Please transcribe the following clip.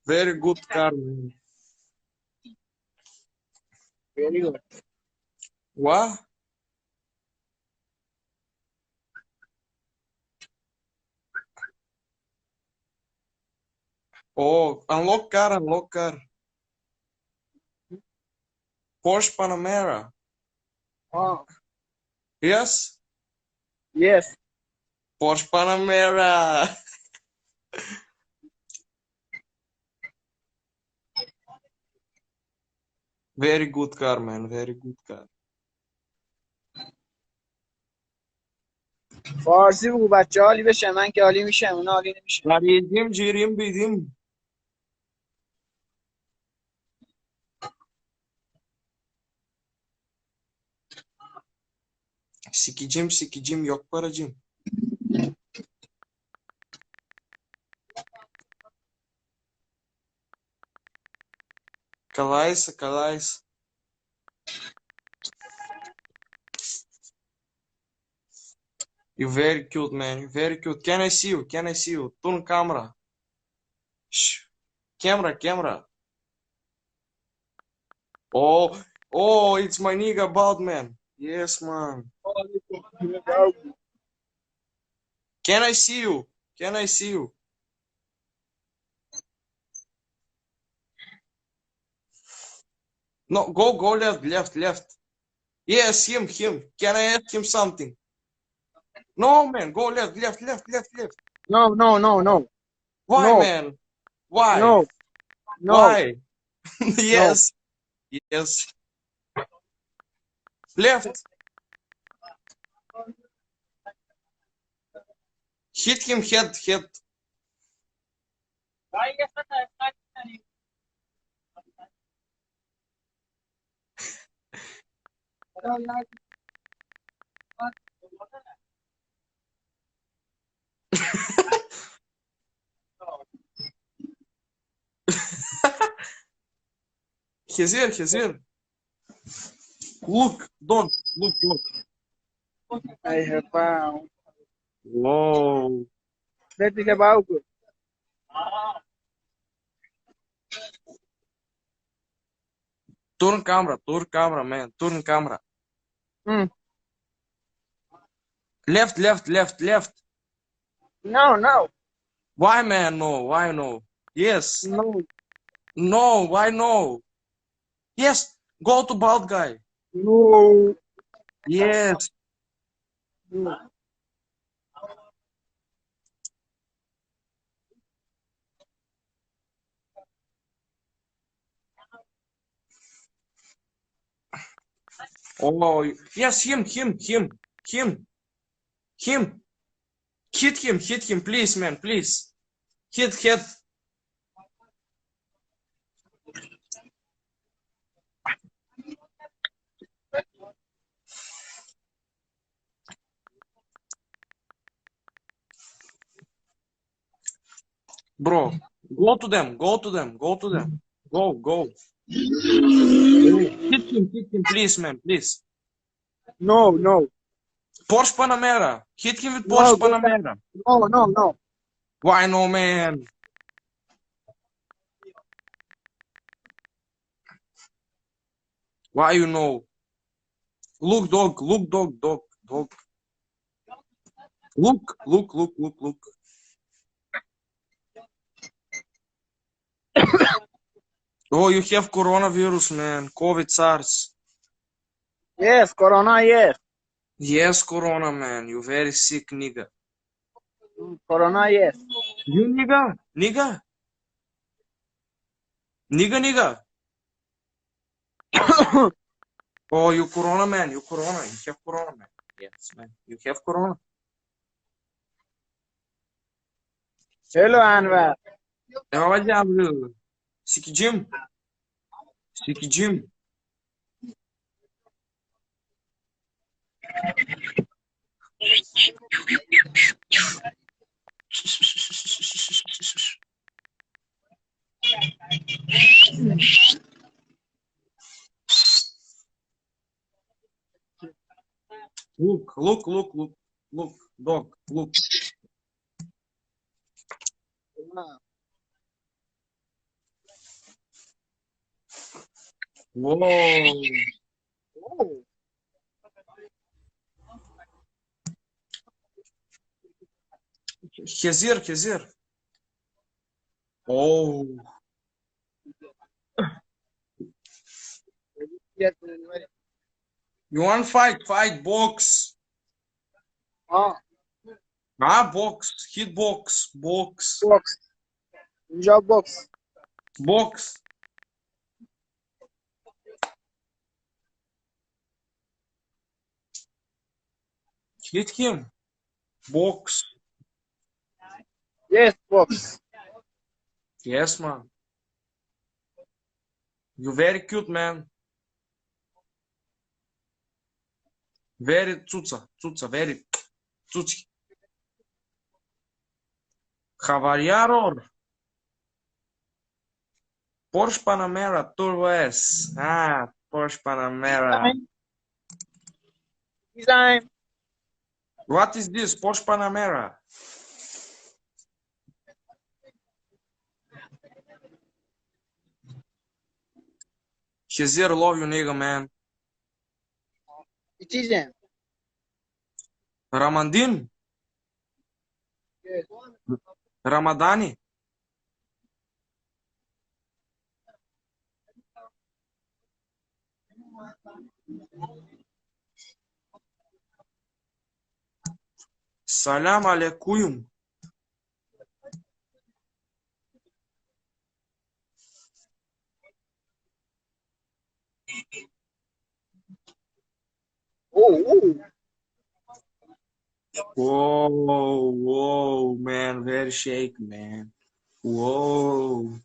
Very good car, man. Very good. What? Oh, unlock car, unlock car. Porsche Panamera. Oh, Yes? yes. Porsche Panamera. Very good car, man. Very good car. فارسی بگو بچه عالی بشه، من که عالی میشم اونا عالی نمیشه. Yedim, cirim, bidim. Sikicim, sikicim, yok paracım. Kalaysa, kalaysa. You very cute, man. You very cute. Can I see you? Can I see you? Turn camera. Shh. Camera, camera. Oh, oh, it's my nigga bald man. Yes, man. Can I see you? Can I see you? No, go left, left, left. Yes, him. Can I ask him something? No, man, go left, left, left, left, left. No, no, no, no, Why, no, man? Why? no, no, Why? no. Yes, yes. Left. Hit him head. Hezir. Look, don't. Look. I have found. Whoa. Let me have out. Turn camera, man. Turn camera. Hmm. Left. No, no, Why, man? No. Why no? Yes. no, No. Why no? Yes. Go to bald guy. no, Yes. no. Oh, yes. Him. Hit him, please, man. Please. Hit head. Bro. Go to them. Go. Hit him, please, man. Please. No, no, Porsche Panamera. Hit him with no, Porsche go back. Panamera. No, no, no. Why no, man? Why you know? Look, dog. Look. Oh, you have coronavirus, man. COVID, SARS. Yes, Corona, yes. Yes, corona, man. You very sick, nigga. Corona, yes. You nigga. Nigga. Oh, you corona, man. You have corona, man. Yes, man. You have corona. Hello, Anwar. Давай, блин. Sikicim. Look, dog, look. Whoa. Oh, Hezir, Hezir. Oh. yes, You want fight? Fight, box. हाँ Ah, box. Hit box. Box. box, job box. Box. Hit him. Box. Yes, box. Yes, man. You very cute, man. Very tsutsa. Tsutsa. Very tsutski. Havariaror. Porsche Panamera Turbo S. Ah, Porsche Panamera. Design, design. What is this? Porsche Panamera. Hezir love you, nigga, man. It is him. Ramandin. Yes. Ramadani. Salam alaikum. Oh, oh. Whoa, whoa, man. Very shake, man. Whoa.